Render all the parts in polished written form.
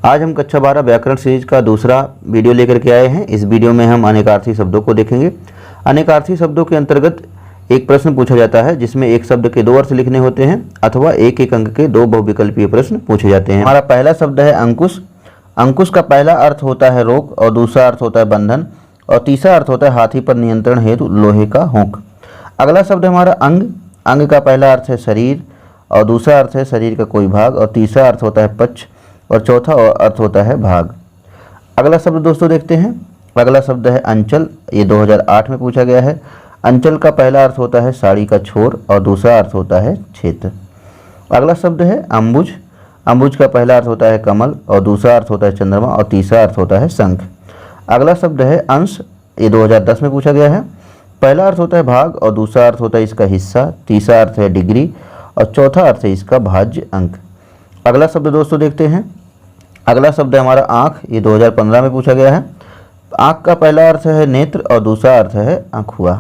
आज हम कक्षा 12 व्याकरण सीरीज का दूसरा वीडियो लेकर के आए हैं। इस वीडियो में हम अनेकार्थी शब्दों को देखेंगे। अनेकार्थी शब्दों के अंतर्गत एक प्रश्न पूछा जाता है जिसमें एक शब्द के दो अर्थ लिखने होते हैं अथवा एक एक अंक के दो बहुविकल्पीय प्रश्न पूछे जाते हैं। हमारा पहला शब्द है अंकुश। अंकुश का पहला अर्थ होता है रोक और दूसरा अर्थ होता है बंधन और तीसरा अर्थ होता है हाथी पर नियंत्रण हेतु लोहे का हुक। अगला शब्द हमारा अंग। अंग का पहला अर्थ है शरीर और दूसरा अर्थ है शरीर का कोई भाग और तीसरा अर्थ होता है पक्ष और चौथा अर्थ होता है भाग। अगला शब्द दोस्तों देखते हैं। अगला शब्द है अंचल। ये 2008 में पूछा गया है। अंचल का पहला अर्थ होता है साड़ी का छोर और दूसरा अर्थ होता है क्षेत्र। अगला शब्द है अम्बुज। अम्बुज का पहला अर्थ होता है कमल और दूसरा अर्थ होता है चंद्रमा और तीसरा अर्थ होता है शंख। अगला शब्द है अंश। ये 2010 में पूछा गया है। पहला अर्थ होता है भाग और दूसरा अर्थ होता है इसका हिस्सा, तीसरा अर्थ है डिग्री और चौथा अर्थ है इसका भाज्य अंक। अगला शब्द दोस्तों देखते हैं। अगला शब्द है हमारा आँख। ये 2015 में पूछा गया है। आँख का पहला अर्थ है नेत्र और दूसरा अर्थ है आँखुआ।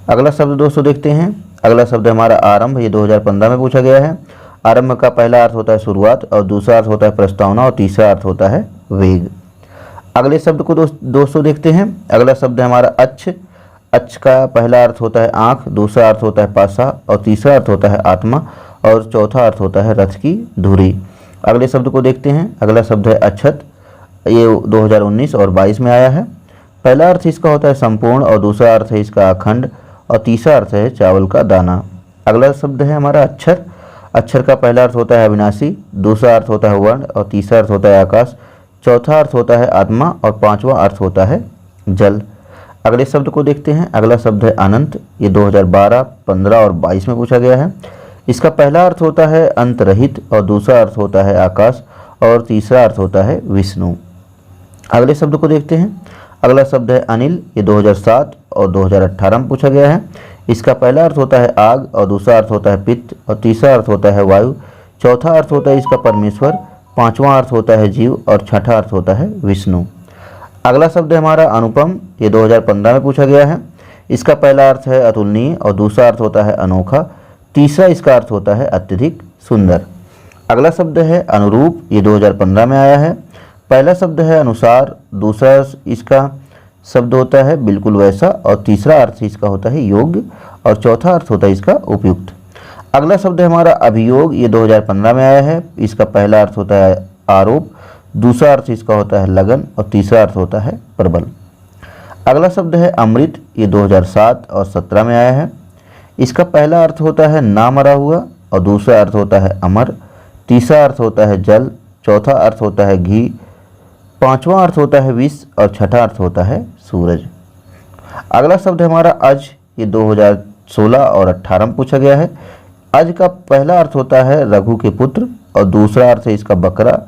अगला शब्द दोस्तों देखते हैं। अगला शब्द है हमारा आरंभ। ये 2015 में पूछा गया है। आरंभ का पहला अर्थ होता है शुरुआत और दूसरा अर्थ होता है प्रस्तावना और तीसरा अर्थ होता है वेग। अगले शब्द को दोस्तों देखते हैं। अगला शब्द है हमारा अच्छ। अच्छ का पहला अर्थ होता है आँख, दूसरा अर्थ होता है पासा और तीसरा अर्थ होता है आत्मा और चौथा अर्थ होता है रथ की धुरी। अगले शब्द को देखते हैं। अगला शब्द है अक्षत। ये 2019 और 22 में आया है। पहला अर्थ इसका होता है संपूर्ण और दूसरा अर्थ है इसका अखंड और तीसरा अर्थ है चावल का दाना। अगला शब्द है हमारा अक्षर। अक्षर का पहला अर्थ होता है अविनाशी, दूसरा अर्थ होता है वर्ण और तीसरा अर्थ होता है आकाश, चौथा अर्थ होता है आत्मा और पांचवा अर्थ होता है जल। अगले शब्द को देखते हैं। अगला शब्द है अनंत। ये 2012, 15 और 22 में पूछा गया है। इसका पहला अर्थ होता है अंत रहित और दूसरा अर्थ होता है आकाश और तीसरा अर्थ होता है विष्णु। अगले शब्द को देखते हैं। अगला शब्द है अनिल। ये 2007 और 2018 में पूछा गया है। इसका पहला अर्थ होता है आग और दूसरा अर्थ होता है पित्त और तीसरा अर्थ होता है वायु, चौथा अर्थ होता है इसका परमेश्वर, पांचवा अर्थ होता है जीव और छठा अर्थ होता है विष्णु। अगला शब्द है हमारा अनुपम। ये 2015 में पूछा गया है। इसका पहला अर्थ है अतुलनीय और दूसरा अर्थ होता है अनोखा, तीसरा इसका अर्थ होता है अत्यधिक सुंदर। अगला शब्द है अनुरूप। ये 2015 में आया है। पहला शब्द है अनुसार, दूसरा इसका शब्द होता है बिल्कुल वैसा और तीसरा अर्थ इसका होता है योग्य और चौथा अर्थ होता है इसका उपयुक्त। अगला शब्द है हमारा अभियोग। ये 2015 में आया है। इसका पहला अर्थ होता है आरोप, दूसरा अर्थ इसका होता है लगन और तीसरा अर्थ होता है प्रबल। अगला शब्द है अमृत। ये 2007 और 17 में आया है। इसका पहला अर्थ होता है ना मरा हुआ और दूसरा अर्थ होता है अमर, तीसरा अर्थ होता है जल, चौथा अर्थ होता है घी, पांचवा अर्थ होता है विष और छठा अर्थ होता है सूरज। अगला शब्द है हमारा अज। ये 2016 और 18 में पूछा गया है। अज का पहला अर्थ होता है रघु के पुत्र और दूसरा अर्थ है इसका बकरा,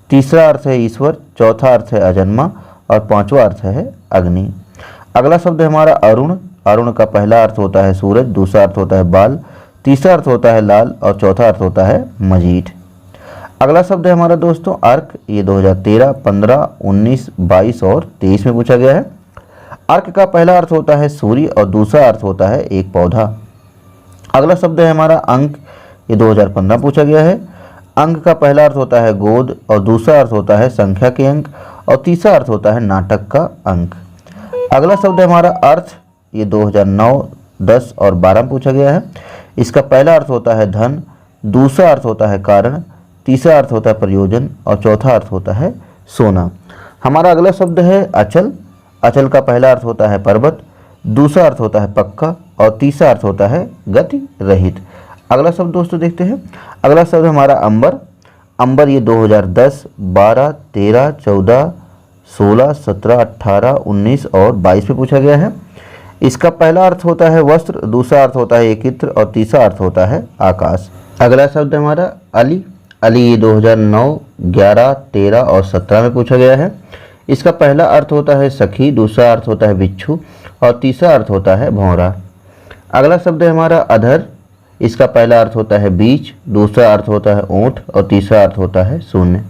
तीसरा अर्थ है ईश्वर, चौथा अर्थ है अजन्मा और पांचवा अर्थ है अग्नि। अगला शब्द है हमारा अरुण। अरुण का पहला अर्थ होता है सूरज, दूसरा अर्थ होता है बाल, तीसरा अर्थ होता है लाल और चौथा अर्थ होता है मजीठ। अगला शब्द है हमारा दोस्तों अर्क। ये 2013, 15, 19, 22 और 23 में पूछा गया है। अर्क का पहला अर्थ होता है सूर्य और दूसरा अर्थ होता है एक पौधा। अगला शब्द है हमारा अंक। ये 2015 पूछा गया है। अंक का पहला अर्थ होता है गोद और दूसरा अर्थ होता है संख्या के अंक और तीसरा अर्थ होता है नाटक का अंक। अगला शब्द है हमारा अर्थ। ये 2009, 10 और 12 में पूछा गया है। इसका पहला अर्थ होता है धन, दूसरा अर्थ होता है कारण, तीसरा अर्थ होता है प्रयोजन और चौथा अर्थ होता है सोना। हमारा अगला शब्द है अचल। अचल का पहला अर्थ होता है पर्वत, दूसरा अर्थ होता है पक्का और तीसरा अर्थ होता है गति रहित। अगला शब्द दोस्तों देखते हैं। अगला शब्द हमारा अंबर। अंबर ये 2010, 12, 13, 14, 16, 17, 18, 19 और 22 में पूछा गया है। इसका पहला अर्थ होता है वस्त्र, दूसरा अर्थ होता है एकत्र और तीसरा अर्थ होता है आकाश। अगला शब्द हमारा अली। अली ये 2009, 11, 13 और 17 में पूछा गया है। इसका पहला अर्थ होता है सखी, दूसरा अर्थ होता है बिच्छू और तीसरा अर्थ होता है भौरा। अगला शब्द है हमारा अधर। इसका पहला अर्थ होता है बीच, दूसरा अर्थ होता है ऊंट और तीसरा अर्थ होता है शून्य।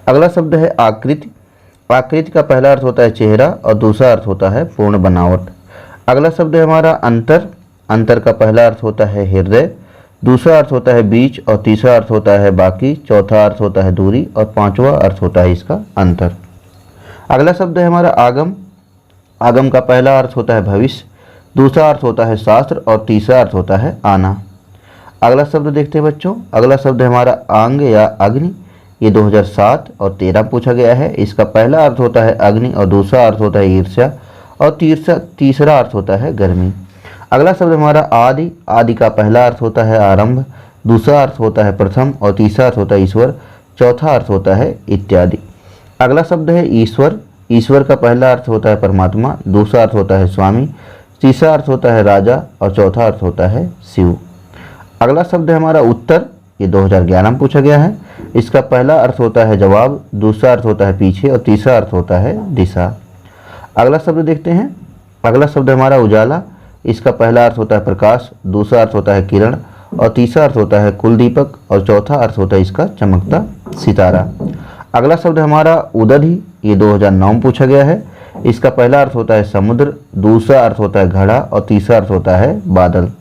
अगला शब्द है आकृति। आकृति का पहला अर्थ होता है चेहरा और दूसरा अर्थ होता है पूर्ण बनावट। अगला शब्द है हमारा अंतर। अंतर का पहला अर्थ होता है हृदय, दूसरा अर्थ होता है बीच और तीसरा अर्थ होता है बाकी, चौथा अर्थ होता है दूरी और पांचवा अर्थ होता है इसका अंतर। अगला शब्द है हमारा आगम। आगम का पहला अर्थ होता है भविष्य, दूसरा अर्थ होता है शास्त्र और तीसरा अर्थ होता है आना। अगला शब्द देखते हैं बच्चों। अगला शब्द है हमारा आंग या अग्नि। ये 2007 और 13 पूछा गया है। इसका पहला अर्थ होता है अग्नि और दूसरा अर्थ होता है ईर्ष्या और तीसरा अर्थ होता है गर्मी। अगला शब्द हमारा आदि। आदि का पहला अर्थ होता है आरंभ, दूसरा अर्थ होता है प्रथम और तीसरा अर्थ होता है ईश्वर, चौथा अर्थ होता है इत्यादि। अगला शब्द है ईश्वर। ईश्वर का पहला अर्थ होता है परमात्मा, दूसरा अर्थ होता है स्वामी, तीसरा अर्थ होता है राजा और चौथा अर्थ होता है शिव। अगला शब्द है हमारा उत्तर। ये 2011 में पूछा गया है। इसका पहला अर्थ होता है जवाब, दूसरा अर्थ होता है पीछे और तीसरा अर्थ होता है दिशा। अगला शब्द देखते हैं। अगला शब्द हमारा उजाला। इसका पहला अर्थ होता है प्रकाश, दूसरा अर्थ होता है किरण और तीसरा अर्थ होता है कुल दीपक और चौथा अर्थ होता है इसका चमकता सितारा। अगला शब्द हमारा उदधि। ये 2009 में पूछा गया है। इसका पहला अर्थ होता है समुद्र, दूसरा अर्थ होता है घड़ा और तीसरा अर्थ होता है बादल।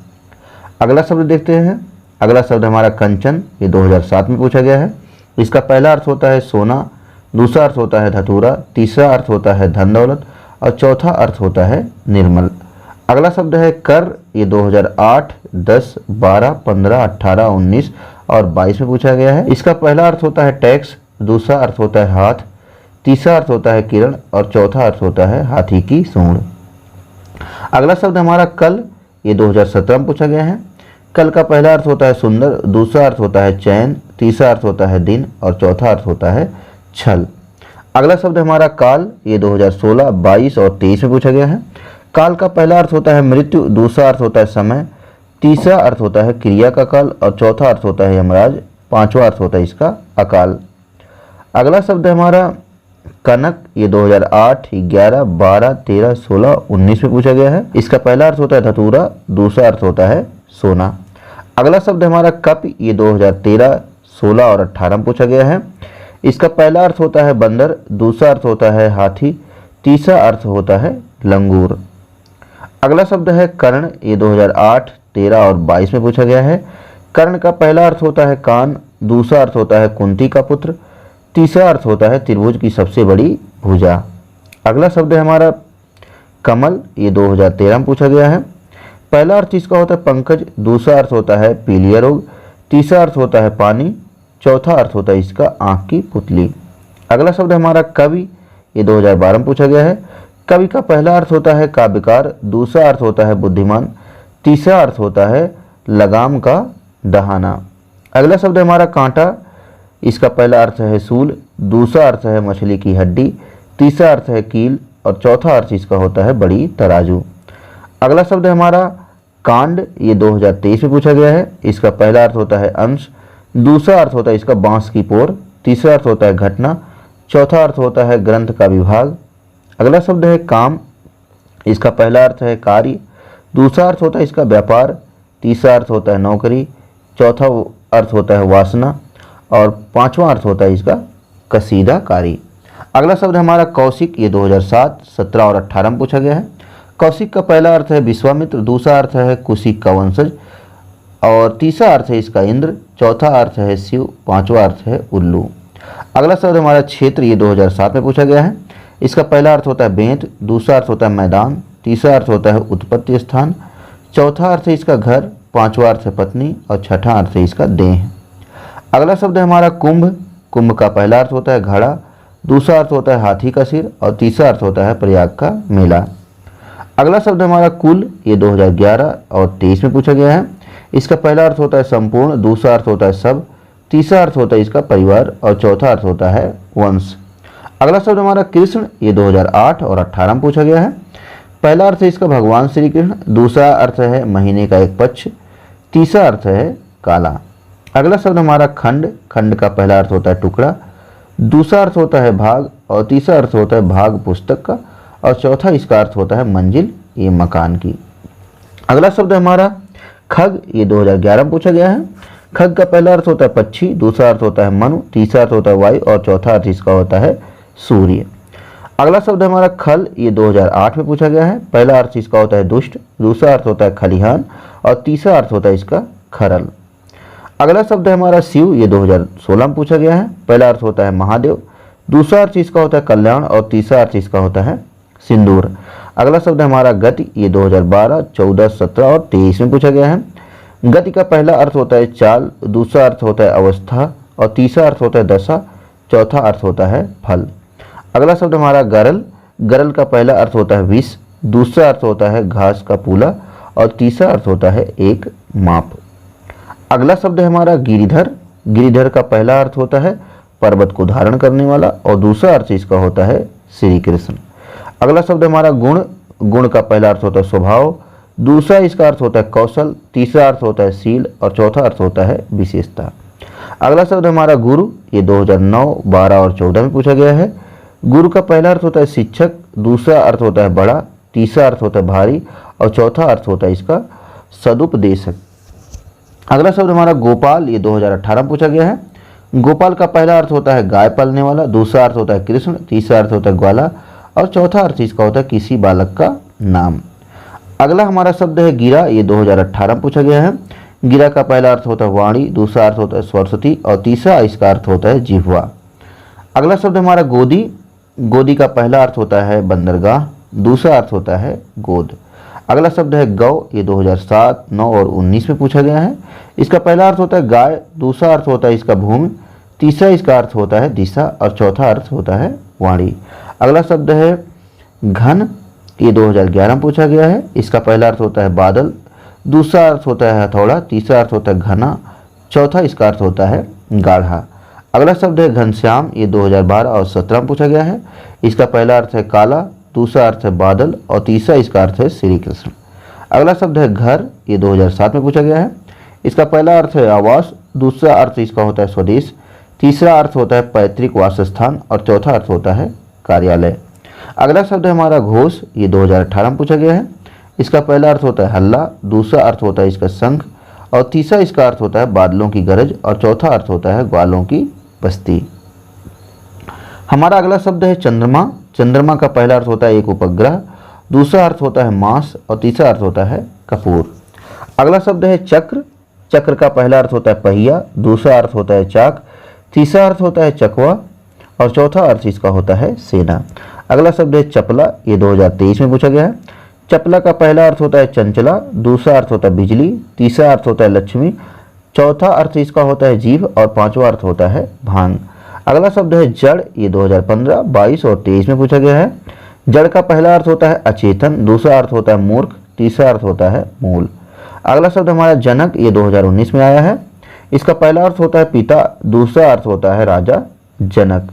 अगला शब्द देखते हैं। अगला शब्द हमारा कंचन। ये 2007 में पूछा गया है। इसका पहला अर्थ होता है सोना, दूसरा अर्थ होता है धतूरा, तीसरा अर्थ होता है धन दौलत और चौथा अर्थ होता है निर्मल। अगला शब्द है कर। ये 2008, 10, 12, 15, 18, 19 और 22 में पूछा गया है। इसका पहला अर्थ होता है टैक्स, दूसरा अर्थ होता है हाथ, तीसरा अर्थ होता है किरण और चौथा अर्थ होता है हाथी की सूंड। अगला शब्द हमारा कल। ये 2017 में पूछा गया है। कल का पहला अर्थ होता है सुंदर, दूसरा अर्थ होता है चैन, तीसरा अर्थ होता है दिन और चौथा अर्थ होता है छल। अगला शब्द हमारा काल। ये 2016, 22 और 23 में पूछा गया है। काल का पहला अर्थ होता है मृत्यु, दूसरा अर्थ होता है समय, तीसरा अर्थ होता है क्रिया का काल और चौथा अर्थ होता है यमराज, पांचवा अर्थ होता है इसका अकाल। अगला शब्द हमारा कनक। ये 2008, 11, 12, 13, 16, 19 में पूछा गया है। इसका पहला अर्थ होता है धतूरा, दूसरा अर्थ होता है सोना। अगला शब्द हमारा कप। ये 2013, 16 और 18 में पूछा गया है। इसका पहला अर्थ होता है बंदर, दूसरा अर्थ होता है हाथी, तीसरा अर्थ होता है लंगूर। अगला शब्द है कर्ण। ये 2008, 13 और 22 में पूछा गया है। कर्ण का पहला अर्थ होता है कान, दूसरा अर्थ होता है कुंती का पुत्र, तीसरा अर्थ होता है त्रिभुज की सबसे बड़ी भुजा। अगला शब्द है हमारा कमल। ये 2013 में पूछा गया है। पहला अर्थ इसका होता है पंकज, दूसरा अर्थ होता है पीलिया रोग, तीसरा अर्थ होता है पानी, चौथा अर्थ होता है इसका आँख की पुतली। अगला शब्द हमारा कवि। ये 2012 में पूछा गया है। कवि का पहला अर्थ होता है काव्यकार, दूसरा अर्थ होता है बुद्धिमान, तीसरा अर्थ होता है लगाम का दहाना। अगला शब्द हमारा कांटा। इसका पहला अर्थ है सूल, दूसरा अर्थ है मछली की हड्डी, तीसरा अर्थ है कील और चौथा अर्थ इसका होता है बड़ी तराजू। अगला शब्द है हमारा कांड। ये 2023 में पूछा गया है। इसका पहला अर्थ होता है अंश, दूसरा अर्थ होता है इसका बांस की पोर, तीसरा अर्थ होता है घटना, चौथा अर्थ होता है ग्रंथ का विभाग। अगला शब्द है काम। इसका पहला अर्थ है कार्य, दूसरा अर्थ होता है इसका व्यापार, तीसरा अर्थ होता है नौकरी, चौथा अर्थ होता है वासना और पांचवा अर्थ होता है इसका कसीदाकारी। अगला शब्द हमारा कौशिक। ये 2007, 17 और 18 में पूछा गया है। कौशिक का पहला अर्थ है विश्वामित्र, दूसरा अर्थ है कुशिक का वंशज और तीसरा अर्थ है इसका इंद्र, चौथा अर्थ है शिव, पांचवा अर्थ है उल्लू। अगला शब्द हमारा क्षेत्र। ये 2007 में पूछा गया है। इसका पहला अर्थ होता है बेंत, दूसरा अर्थ होता है मैदान, तीसरा अर्थ होता है उत्पत्ति स्थान, चौथा अर्थ है इसका घर, पांचवा अर्थ है पत्नी और छठा अर्थ है इसका देह। अगला शब्द है हमारा कुंभ। कुंभ का पहला अर्थ होता है घड़ा, दूसरा अर्थ होता है हाथी का सिर और तीसरा अर्थ होता है प्रयाग का मेला। अगला शब्द हमारा कुल। ये 2011 और 23 में पूछा गया है। इसका पहला अर्थ होता है संपूर्ण, दूसरा अर्थ होता है सब, तीसरा अर्थ होता है इसका परिवार और चौथा अर्थ होता है वंश। अगला शब्द हमारा कृष्ण। ये 2008 और 18 में पूछा गया है। पहला अर्थ है इसका भगवान श्री कृष्ण, दूसरा अर्थ है महीने का एक पक्ष, तीसरा अर्थ है काला। अगला शब्द हमारा खंड। खंड का पहला अर्थ होता है टुकड़ा, दूसरा अर्थ होता है भाग और तीसरा अर्थ होता है भाग पुस्तक का और चौथा इसका अर्थ होता है मंजिल, ये मकान की। अगला शब्द हमारा खग। ये 2011 में पूछा गया है। खग का पहला अर्थ होता है पक्षी, दूसरा अर्थ होता है मनु, तीसरा अर्थ होता है वायु और चौथा अर्थ इसका होता है सूर्य। अगला शब्द हमारा खल। ये 2008 में पूछा गया है। पहला अर्थ इसका होता है दुष्ट, दूसरा अर्थ होता है खलिहान और तीसरा अर्थ होता है इसका खरल। अगला शब्द है हमारा शिव, ये 2016 में पूछा गया है। पहला अर्थ होता है महादेव, दूसरा अर्थ इसका होता है कल्याण और तीसरा अर्थ इसका होता है सिंदूर। अगला शब्द है हमारा गति, ये 2012, 14, 17 और 23 में पूछा गया है। गति का पहला अर्थ होता है चाल, दूसरा अर्थ होता है अवस्था और तीसरा अर्थ होता है दशा, चौथा अर्थ होता है फल। अगला शब्द हमारा गरल, गरल का पहला अर्थ होता है विष, दूसरा अर्थ होता है घास का पूला और तीसरा अर्थ होता है एक माप। अगला शब्द है हमारा गिरिधर, गिरिधर का पहला अर्थ होता है पर्वत को धारण करने वाला और दूसरा अर्थ इसका होता है श्री कृष्ण। अगला शब्द हमारा गुण, गुण का पहला अर्थ होता है स्वभाव, दूसरा इसका अर्थ होता है कौशल, तीसरा अर्थ होता है शील और चौथा अर्थ होता है विशेषता। अगला शब्द हमारा गुरु, ये 2009, 12 और 14 में पूछा गया है। गुरु का पहला अर्थ होता है शिक्षक, दूसरा अर्थ होता है बड़ा, तीसरा अर्थ होता है भारी और चौथा अर्थ होता है इसका सदुपदेशक। अगला शब्द हमारा गोपाल, ये 2018 में पूछा गया है। गोपाल का पहला अर्थ होता है गाय पालने वाला, दूसरा अर्थ होता है कृष्ण, तीसरा अर्थ होता है ग्वाला और चौथा अर्थ इसका होता है किसी बालक का नाम। अगला हमारा शब्द है गिरा, ये 2018 में पूछा गया है। गिरा का पहला अर्थ होता है वाणी, दूसरा अर्थ होता है सरस्वती और तीसरा इसका अर्थ होता है जिह्वा। अगला शब्द हमारा गोदी, गोदी का पहला अर्थ होता है बंदरगाह, दूसरा अर्थ होता है गोद। अगला शब्द है गौ, ये 2007, 9 और 19 में पूछा गया है। इसका पहला अर्थ होता है गाय, दूसरा अर्थ होता है इसका भूमि, तीसरा इसका अर्थ होता है दिशा और चौथा अर्थ होता है वाणी। अगला शब्द है घन, ये 2011 में पूछा गया है। इसका पहला अर्थ होता है बादल, दूसरा अर्थ होता है हथौड़ा, तीसरा अर्थ होता है घना, चौथा इसका अर्थ होता है गाढ़ा। अगला शब्द है घनश्याम, ये 2012 और 17 में पूछा गया है। इसका पहला अर्थ है काला, दूसरा अर्थ है बादल और तीसरा इसका अर्थ है श्री कृष्ण। अगला शब्द है घर, ये 2007 में पूछा गया है। इसका पहला अर्थ है आवास, दूसरा अर्थ इसका होता है स्वदेश, तीसरा अर्थ होता है पैतृक वासस्थान और चौथा अर्थ होता है कार्यालय। अगला शब्द है हमारा घोष, ये 2018 में पूछा गया है। इसका पहला अर्थ होता है हल्ला, दूसरा अर्थ होता है इसका शंख और तीसरा इसका अर्थ होता है बादलों की गरज और चौथा अर्थ होता है ग्वालों की बस्ती। हमारा अगला शब्द है चंद्रमा, चंद्रमा का पहला अर्थ होता है एक उपग्रह, दूसरा अर्थ होता है मांस और तीसरा अर्थ होता है कपूर। अगला शब्द है चक्र, चक्र का पहला अर्थ होता है पहिया, दूसरा अर्थ होता है चाक, तीसरा अर्थ होता है चकवा और चौथा अर्थ इसका होता है सेना। अगला शब्द है चपला, ये 2023 में पूछा गया है। चपला का पहला अर्थ होता है चंचला, दूसरा अर्थ होता है बिजली, तीसरा अर्थ होता है लक्ष्मी, चौथा अर्थ इसका होता है जीभ और पांचवा अर्थ होता है भांग। अगला शब्द है जड़, ये 2015, 22 और 23 में पूछा गया है। जड़ का पहला अर्थ होता है अचेतन, दूसरा अर्थ होता है मूर्ख, तीसरा अर्थ होता है मूल। अगला शब्द हमारा जनक, ये 2019 में आया है। इसका पहला अर्थ होता है पिता, दूसरा अर्थ होता है राजा जनक।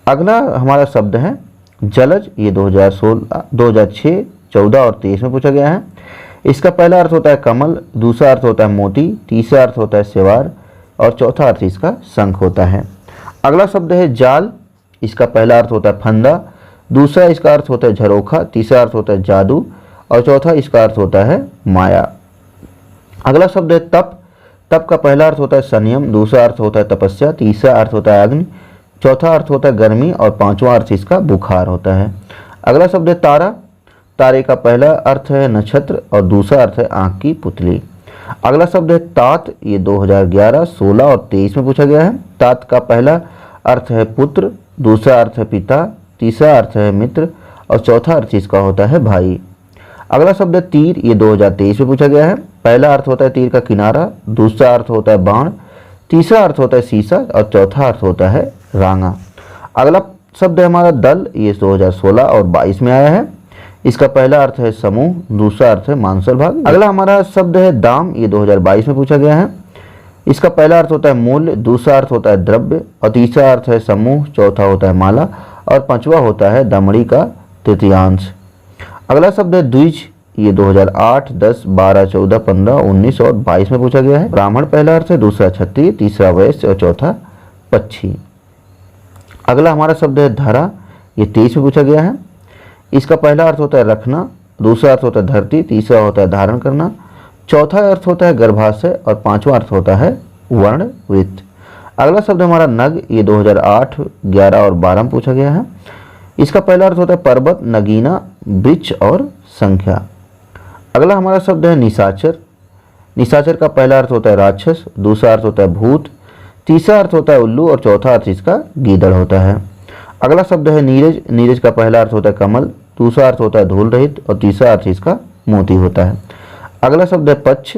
अगला हमारा शब्द है जलज, ये 2016, 2006, 14 और 23 में पूछा गया है। इसका पहला अर्थ होता है कमल, दूसरा अर्थ होता है मोती, तीसरा अर्थ होता है सेवार और चौथा अर्थ इसका शंख होता है। अगला शब्द है जाल, इसका पहला अर्थ होता है फंदा, दूसरा इसका अर्थ होता है झरोखा, तीसरा अर्थ होता है जादू और चौथा इसका अर्थ होता है माया। अगला शब्द है तप, तप का पहला अर्थ होता है संयम, दूसरा अर्थ होता है तपस्या, तीसरा अर्थ होता है अग्नि, चौथा अर्थ होता है गर्मी और पांचवा अर्थ इसका बुखार होता है। अगला शब्द है तारा, तारे का पहला अर्थ है नक्षत्र और दूसरा अर्थ है आंख की पुतली। अगला शब्द है तात, ये 2011, 16 और 23 में पूछा गया है। तात का पहला अर्थ है पुत्र, दूसरा अर्थ है पिता, तीसरा अर्थ है मित्र और चौथा अर्थ इसका होता है भाई। अगला शब्द है तीर, ये 2023 में पूछा गया है। पहला अर्थ होता है तीर का किनारा, दूसरा अर्थ होता है बाण, तीसरा अर्थ होता है शीशा और चौथा अर्थ होता है रांगा। अगला शब्द है हमारा दल, ये 2016 और 22 में आया है। इसका पहला अर्थ है समूह, दूसरा अर्थ है मांसल भाग। अगला हमारा शब्द है दाम, ये 2022 में पूछा गया है। इसका पहला अर्थ होता है मूल्य, दूसरा अर्थ होता है द्रव्य और तीसरा अर्थ है समूह, चौथा होता है माला और पांचवा होता है दमड़ी का तृतीयांश। अगला शब्द है द्विज, ये 2008, 10, 12, 14, 15, 19 और 22 में पूछा गया है। ब्राह्मण पहला अर्थ है, दूसरा क्षत्रिय, तीसरा वैश्य और चौथा पक्षी। अगला हमारा शब्द है धरा, ये 23 में पूछा गया है। इसका पहला अर्थ होता है रखना, दूसरा अर्थ होता है धरती, तीसरा होता है धारण करना, चौथा अर्थ होता है गर्भाशय और पांचवा अर्थ होता है वर्ण वृत्त। अगला शब्द हमारा नग, ये 2008, 11 और 12 में पूछा गया है। इसका पहला अर्थ होता है पर्वत, नगीना, वृक्ष और संख्या। अगला हमारा शब्द है निशाचर, निशाचर का पहला अर्थ होता है राक्षस, दूसरा अर्थ होता है भूत, तीसरा अर्थ होता है उल्लू और चौथा अर्थ इसका गीदड़ होता है। अगला शब्द है नीरज। नीरज का पहला अर्थ होता है कमल, दूसरा अर्थ होता है धूल रहित और तीसरा अर्थ इसका मोती होता है। अगला शब्द है पक्ष।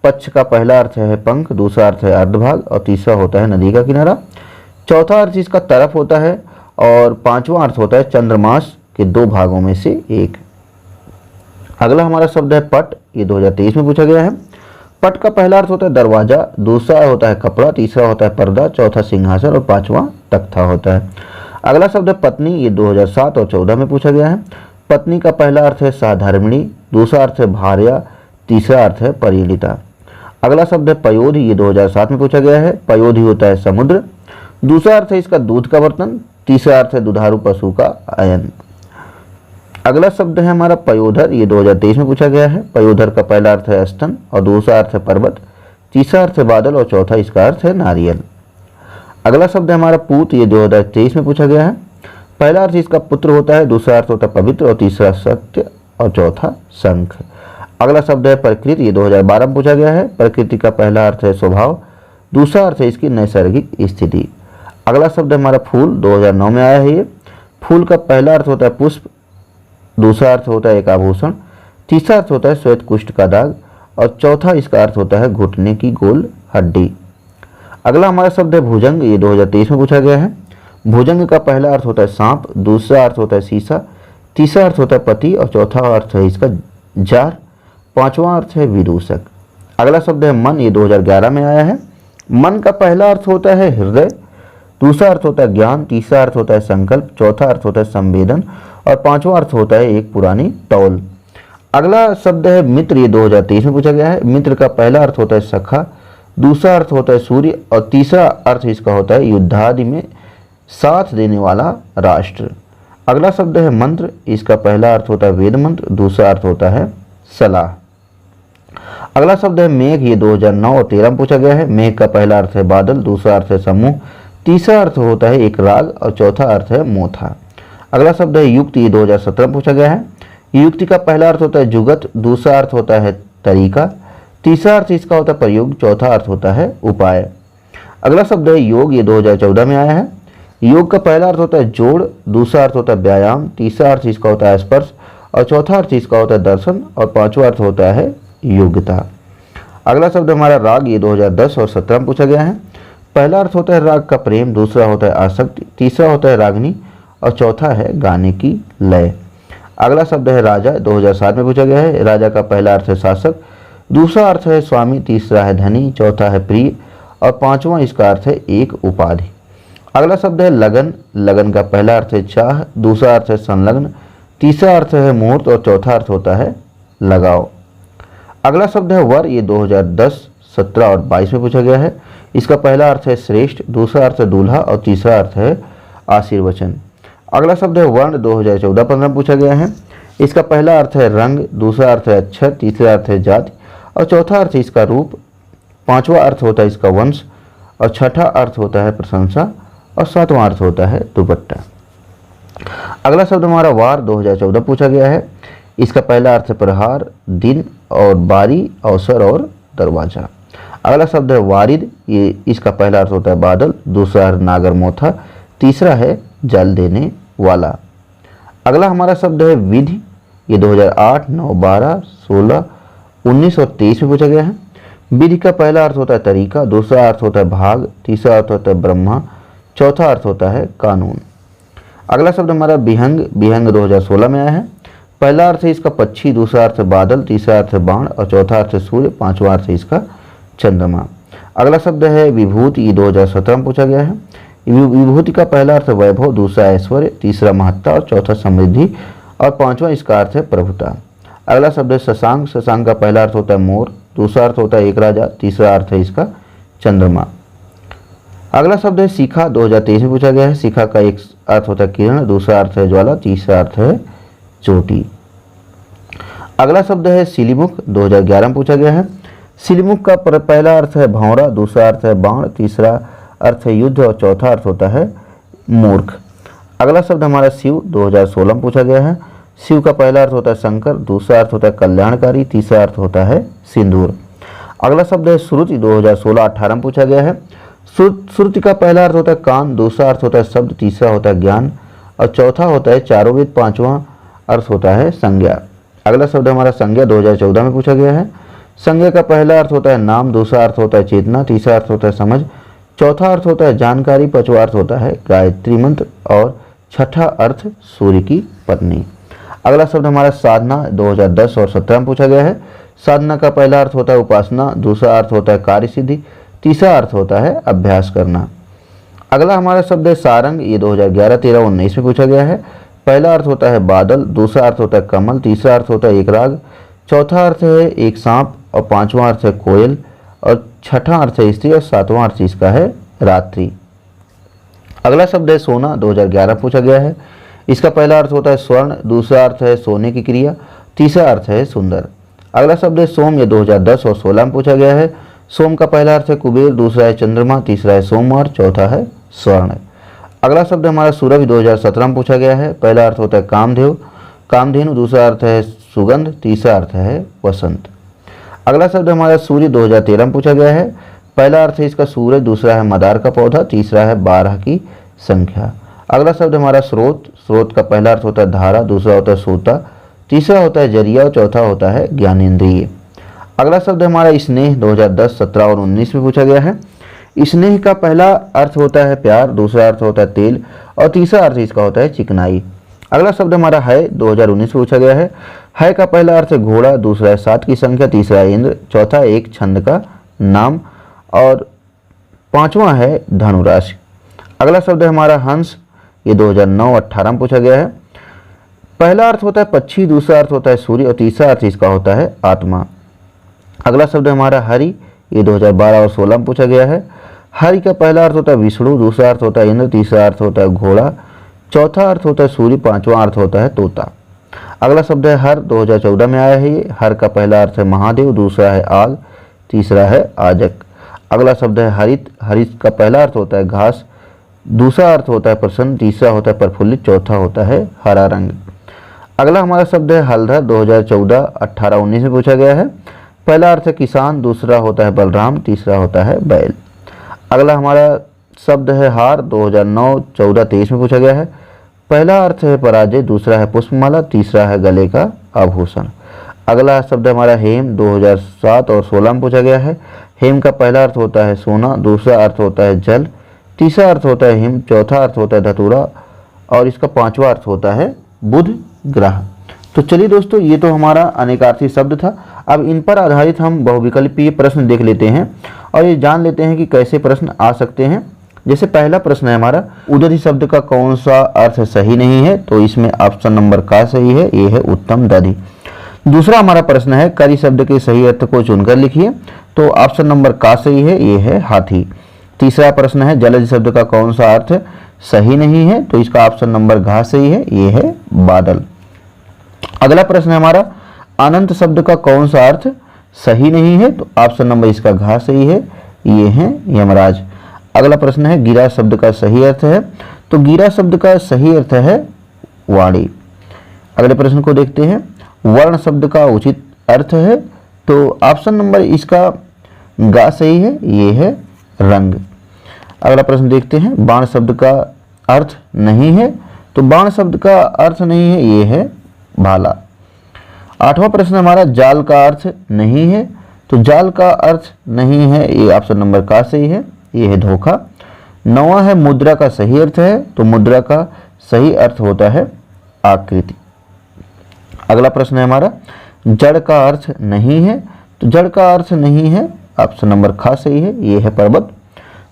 पक्ष का पहला अर्थ है पंख, दूसरा अर्थ है अर्धभाग और तीसरा होता है नदी का किनारा। चौथा अर्थ इसका तरफ होता है और पांचवा अर्थ होता है चंद्रमास के दो भागों में से एक। अगला हमारा शब्द है पट। ये 2023 में पूछा गया है। पट का पहला अर्थ होता है दरवाजा, दूसरा होता है कपड़ा, तीसरा होता है पर्दा, चौथा सिंहासन और पांचवा तख्ता होता है। अगला शब्द है पत्नी। ये 2007 और 14 में पूछा गया है। पत्नी का पहला अर्थ है साधर्मिणी, दूसरा अर्थ है भार्या, तीसरा अर्थ है परिणीता। अगला शब्द है पयोध। ये 2007 में पूछा गया है। पयोधी होता है समुद्र, दूसरा अर्थ है इसका दूध का बर्तन, तीसरा अर्थ है दुधारू पशु का अयन। अगला शब्द है हमारा पयोधर। ये 2023 में पूछा गया है। पयोधर का पहला अर्थ है स्तन और दूसरा अर्थ है पर्वत, तीसरा अर्थ है बादल और चौथा इसका अर्थ है नारियल। अगला शब्द है हमारा पूत। ये 2023 में पूछा गया है। पहला अर्थ इसका पुत्र होता है, दूसरा अर्थ होता है पवित्र और तीसरा सत्य और चौथा शंख। अगला शब्द है प्रकृति। ये 2012 में पूछा गया है। प्रकृति का पहला अर्थ है स्वभाव, दूसरा अर्थ है इसकी नैसर्गिक स्थिति। अगला शब्द है हमारा फूल। 2009 में आया है ये। फूल का पहला अर्थ होता है पुष्प, दूसरा अर्थ होता है एक आभूषण, तीसरा अर्थ होता है श्वेत कुष्ठ का दाग और चौथा इसका अर्थ होता है घुटने की गोल हड्डी। अगला हमारा शब्द है भुजंग। ये 2023 में पूछा गया है। भुजंग का पहला अर्थ होता है सांप, दूसरा अर्थ होता है शीशा, तीसरा अर्थ होता है पति और चौथा अर्थ है इसका जार, पांचवा अर्थ है विदूषक। अगला शब्द है मन। ये 2011 में आया है। मन का पहला अर्थ होता है हृदय, दूसरा अर्थ होता है ज्ञान, तीसरा अर्थ होता है संकल्प, चौथा अर्थ होता है संवेदन और पांचवा अर्थ होता है एक पुरानी तौल। अगला शब्द है मित्र। ये 2023 में पूछा गया है। मित्र का पहला अर्थ होता है सखा, दूसरा अर्थ होता है सूर्य और तीसरा अर्थ इसका होता है युद्धादि में साथ देने वाला राष्ट्र। अगला शब्द है मंत्र। इसका पहला अर्थ होता है वेद मंत्र, दूसरा अर्थ होता है सलाह। अगला शब्द है मेघ। ये 2009 और 13 में पूछा गया है। मेघ का पहला अर्थ है बादल, दूसरा अर्थ है समूह, तीसरा अर्थ होता है एक राग और चौथा अर्थ है मोथा। अगला शब्द है युक्ति। ये 2017 में पूछा गया है। युक्ति का पहला अर्थ होता है जुगत, दूसरा अर्थ होता है तरीका, तीसरा अर्थ इसका होता है प्रयोग, चौथा अर्थ होता है उपाय। अगला शब्द है योग। ये 2014 में आया है। योग का पहला अर्थ होता है जोड़, दूसरा अर्थ होता है व्यायाम, तीसरा अर्थ इसका होता है स्पर्श और चौथा अर्थ इसका होता है दर्शन और पांचवा अर्थ होता है योग्यता। अगला शब्द हमारा राग। ये 2010 और 17 में पूछा गया है। पहला अर्थ होता है राग का प्रेम, दूसरा होता है आसक्ति, तीसरा होता है रागनी और चौथा है गाने की लय। अगला शब्द है राजा। 2007 में पूछा गया है। राजा का पहला अर्थ है शासक, दूसरा अर्थ है स्वामी, तीसरा है धनी, चौथा है प्रिय और पांचवा इसका अर्थ है एक उपाधि। अगला शब्द है लगन। लगन का पहला अर्थ है चाह, दूसरा अर्थ है संलग्न, तीसरा अर्थ है मुहूर्त और चौथा अर्थ होता है लगाओ। अगला शब्द है वर। ये 2010, 17 और 22 में पूछा गया है। इसका पहला अर्थ है श्रेष्ठ, दूसरा अर्थ है दूल्हा और तीसरा अर्थ है आशीर्वचन। अगला शब्द है वर्ण। 2014-15 में पूछा गया है। इसका पहला अर्थ है रंग, दूसरा अर्थ है अक्षर, तीसरा अर्थ है जाति और चौथा अर्थ है इसका रूप, पांचवा अर्थ होता है इसका वंश और छठा अर्थ होता है प्रशंसा और सातवां अर्थ होता है दुपट्टा। अगला शब्द हमारा वार। 2014 पूछा गया है। इसका पहला अर्थ है प्रहार, दिन और बारी, अवसर और दरवाजा। अगला शब्द है वारिद। ये इसका पहला अर्थ होता है बादल, दूसरा अर्थ नागर मोथा, तीसरा है जल देने वाला। अगला हमारा शब्द है विधि। ये 2008, 9, 12, 16, 19 और 23 में पूछा गया है। विधि का पहला अर्थ होता है तरीका, दूसरा अर्थ होता है भाग, तीसरा अर्थ होता है ब्रह्मा, चौथा अर्थ होता है कानून। अगला शब्द हमारा विहंग। विहंग 2016 में आया है। पहला अर्थ है इसका पक्षी, दूसरा अर्थ है बादल, तीसरा अर्थ है बाण और चौथा अर्थ है सूर्य, पांचवा अर्थ है इसका चंद्रमा। अगला शब्द है विभूति। ये 2017 में पूछा गया है। विभूति का पहला अर्थ है वैभव, दूसरा ऐश्वर्य, तीसरा महत्ता और चौथा समृद्धि और पांचवा इसका अर्थ है प्रभुता। अगला शब्द है शशांक। शशांक का पहला अर्थ होता है मोर, दूसरा अर्थ होता है एक राजा, तीसरा अर्थ है इसका चंद्रमा। अगला शब्द है शिखा। 2023 में पूछा गया है। शिखा का एक अर्थ होता है किरण, दूसरा अर्थ है ज्वाला, तीसरा अर्थ है चोटी। अगला शब्द है सिलीमुख। 2011 में पूछा गया है। सिलीमुख का पहला अर्थ है भौरा, दूसरा अर्थ है बाण, तीसरा अर्थ है युद्ध और चौथा अर्थ होता है मूर्ख। अगला शब्द हमारा शिव। 2016 में पूछा गया है। शिव का पहला अर्थ होता है शंकर, दूसरा अर्थ होता है कल्याणकारी, तीसरा अर्थ होता है सिंदूर। अगला शब्द है श्रुति, 2016-18 में पूछा गया है। श्रुति का पहला अर्थ होता है कान, दूसरा अर्थ होता है शब्द, तीसरा होता है ज्ञान और चौथा होता है चारों वेद, पांचवा अर्थ होता है संज्ञा। अगला शब्द हमारा संज्ञा, 2014 में पूछा गया है। संज्ञा का पहला अर्थ होता है नाम, दूसरा अर्थ होता है चेतना, तीसरा अर्थ होता है समझ, चौथा अर्थ होता है जानकारी, पांचवा अर्थ होता है गायत्री मंत्र और छठा अर्थ सूर्य की पत्नी। अगला शब्द हमारा साधना, 2010 और 17 में पूछा गया है। साधना का पहला अर्थ होता है उपासना, दूसरा अर्थ होता है कार्य सिद्धि, तीसरा अर्थ होता है अभ्यास करना। अगला हमारा शब्द है सारंग, ये 2011, 13 और 19 में पूछा गया है। पहला अर्थ होता है बादल, दूसरा अर्थ होता है कमल, तीसरा अर्थ होता है एक राग, चौथा अर्थ है एक सांप और पांचवा अर्थ है कोयल और छठा अर्थ है स्त्री और सातवां अर्थ इसका है रात्रि। अगला शब्द है सोना, 2011 पूछा गया है। इसका पहला अर्थ होता है स्वर्ण, दूसरा अर्थ है सोने की क्रिया, तीसरा अर्थ है सुंदर। अगला शब्द है सोम, ये 2010 और 16 में पूछा गया है। सोम का पहला अर्थ है कुबेर, दूसरा है चंद्रमा, तीसरा है सोमवार, चौथा है स्वर्ण। अगला शब्द हमारा सूरज, 2017 में पूछा गया है। पहला अर्थ होता है कामधेनु, दूसरा अर्थ है सुगंध, तीसरा अर्थ है वसंत। अगला शब्द हमारा सूर्य, 2013 में पूछा गया है। पहला अर्थ है इसका सूरज, दूसरा है मदार का पौधा, तीसरा है 12 की संख्या। अगला शब्द हमारा स्रोत का पहला अर्थ होता है धारा, दूसरा होता है सोता, तीसरा होता है जरिया और चौथा होता है ज्ञानेंद्रिय। अगला शब्द हमारा स्नेह, 2010, 17 और 19 में पूछा गया है। स्नेह का पहला अर्थ होता है प्यार, दूसरा अर्थ होता है तेल और तीसरा अर्थ इसका होता है चिकनाई। अगला शब्द हमारा है, 2019 में पूछा गया है। है का पहला अर्थ है घोड़ा, दूसरा है 7 की संख्या, तीसरा है इंद्र, चौथा एक छंद का नाम और पांचवा है धनुराशि। अगला शब्द है हमारा हंस, ये 2009-18 में पूछा गया है। पहला अर्थ होता है पक्षी, दूसरा अर्थ होता है सूर्य और तीसरा अर्थ इसका होता है आत्मा। अगला शब्द हमारा हरि, ये 2012 और 16 में पूछा गया है। हरि का पहला अर्थ होता है विष्णु, दूसरा अर्थ होता है इंद्र, तीसरा अर्थ होता है घोड़ा, चौथा अर्थ होता है सूर्य, पांचवा अर्थ होता है तोता। अगला शब्द है हर, 2014 में आया है ये। हर का पहला अर्थ है महादेव, दूसरा है आग, तीसरा है आजक। अगला शब्द है हरित, हरित का पहला अर्थ होता है घास, दूसरा अर्थ होता है प्रसन्न, तीसरा होता है प्रफुल्लित, चौथा होता है हरा रंग। अगला हमारा शब्द है हलधर, 2014, 18, 19 में पूछा गया है। पहला अर्थ है किसान, दूसरा होता है बलराम, तीसरा होता है बैल। अगला हमारा शब्द है हार, 2009, 14, 23 में पूछा गया है। पहला अर्थ है पराजय, दूसरा है पुष्पमाला, तीसरा है गले का आभूषण। अगला शब्द हमारा हेम, 2007 और 16 में पूछा गया है। हेम का पहला अर्थ होता है सोना, दूसरा अर्थ होता है जल, तीसरा अर्थ होता है हिम, चौथा अर्थ होता है धतूरा और इसका पांचवा अर्थ होता है बुध ग्रह। तो चलिए दोस्तों, ये तो हमारा अनेकार्थी शब्द था। अब इन पर आधारित हम बहुविकल्पीय प्रश्न देख लेते हैं और ये जान लेते हैं कि कैसे प्रश्न आ सकते हैं। जैसे पहला प्रश्न है हमारा, उदधि शब्द का कौन सा अर्थ सही नहीं है, तो इसमें ऑप्शन नंबर का सही है, ये है उत्तम दधि। दूसरा हमारा प्रश्न है, करी शब्द के सही अर्थ को चुनकर लिखिए, तो ऑप्शन नंबर का सही है, ये है हाथी। तीसरा प्रश्न है, जलज शब्द का कौन सा अर्थ सही नहीं है, तो इसका ऑप्शन नंबर घ सही है, ये है बादल। अगला प्रश्न है हमारा, अनंत शब्द का कौन सा अर्थ सही नहीं है, तो ऑप्शन नंबर इसका घ सही है, ये है यमराज। अगला प्रश्न है, गिरा शब्द का सही अर्थ है, तो गिरा शब्द का सही अर्थ है वाणी। अगले प्रश्न को देखते हैं, वर्ण शब्द का उचित अर्थ है, तो ऑप्शन नंबर इसका गा सही है, ये है रंग। अगला प्रश्न देखते हैं, बाण शब्द का अर्थ नहीं है, तो बाण शब्द का अर्थ नहीं है, ये है भाला। आठवां प्रश्न हमारा, जाल का अर्थ नहीं है, तो जाल का अर्थ नहीं है, ये ऑप्शन नंबर का सही है, ये है धोखा। नौवां है, मुद्रा का सही अर्थ है, तो मुद्रा का सही अर्थ होता है आकृति। अगला प्रश्न है हमारा, जड़ का अर्थ नहीं है, तो जड़ का अर्थ नहीं है, ऑप्शन नंबर ख सही है, ये है पर्वत।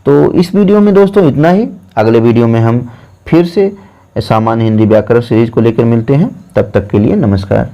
तो इस वीडियो में दोस्तों इतना ही। अगले वीडियो में हम फिर से सामान्य हिंदी व्याकरण सीरीज को लेकर मिलते हैं। तब तक के लिए नमस्कार।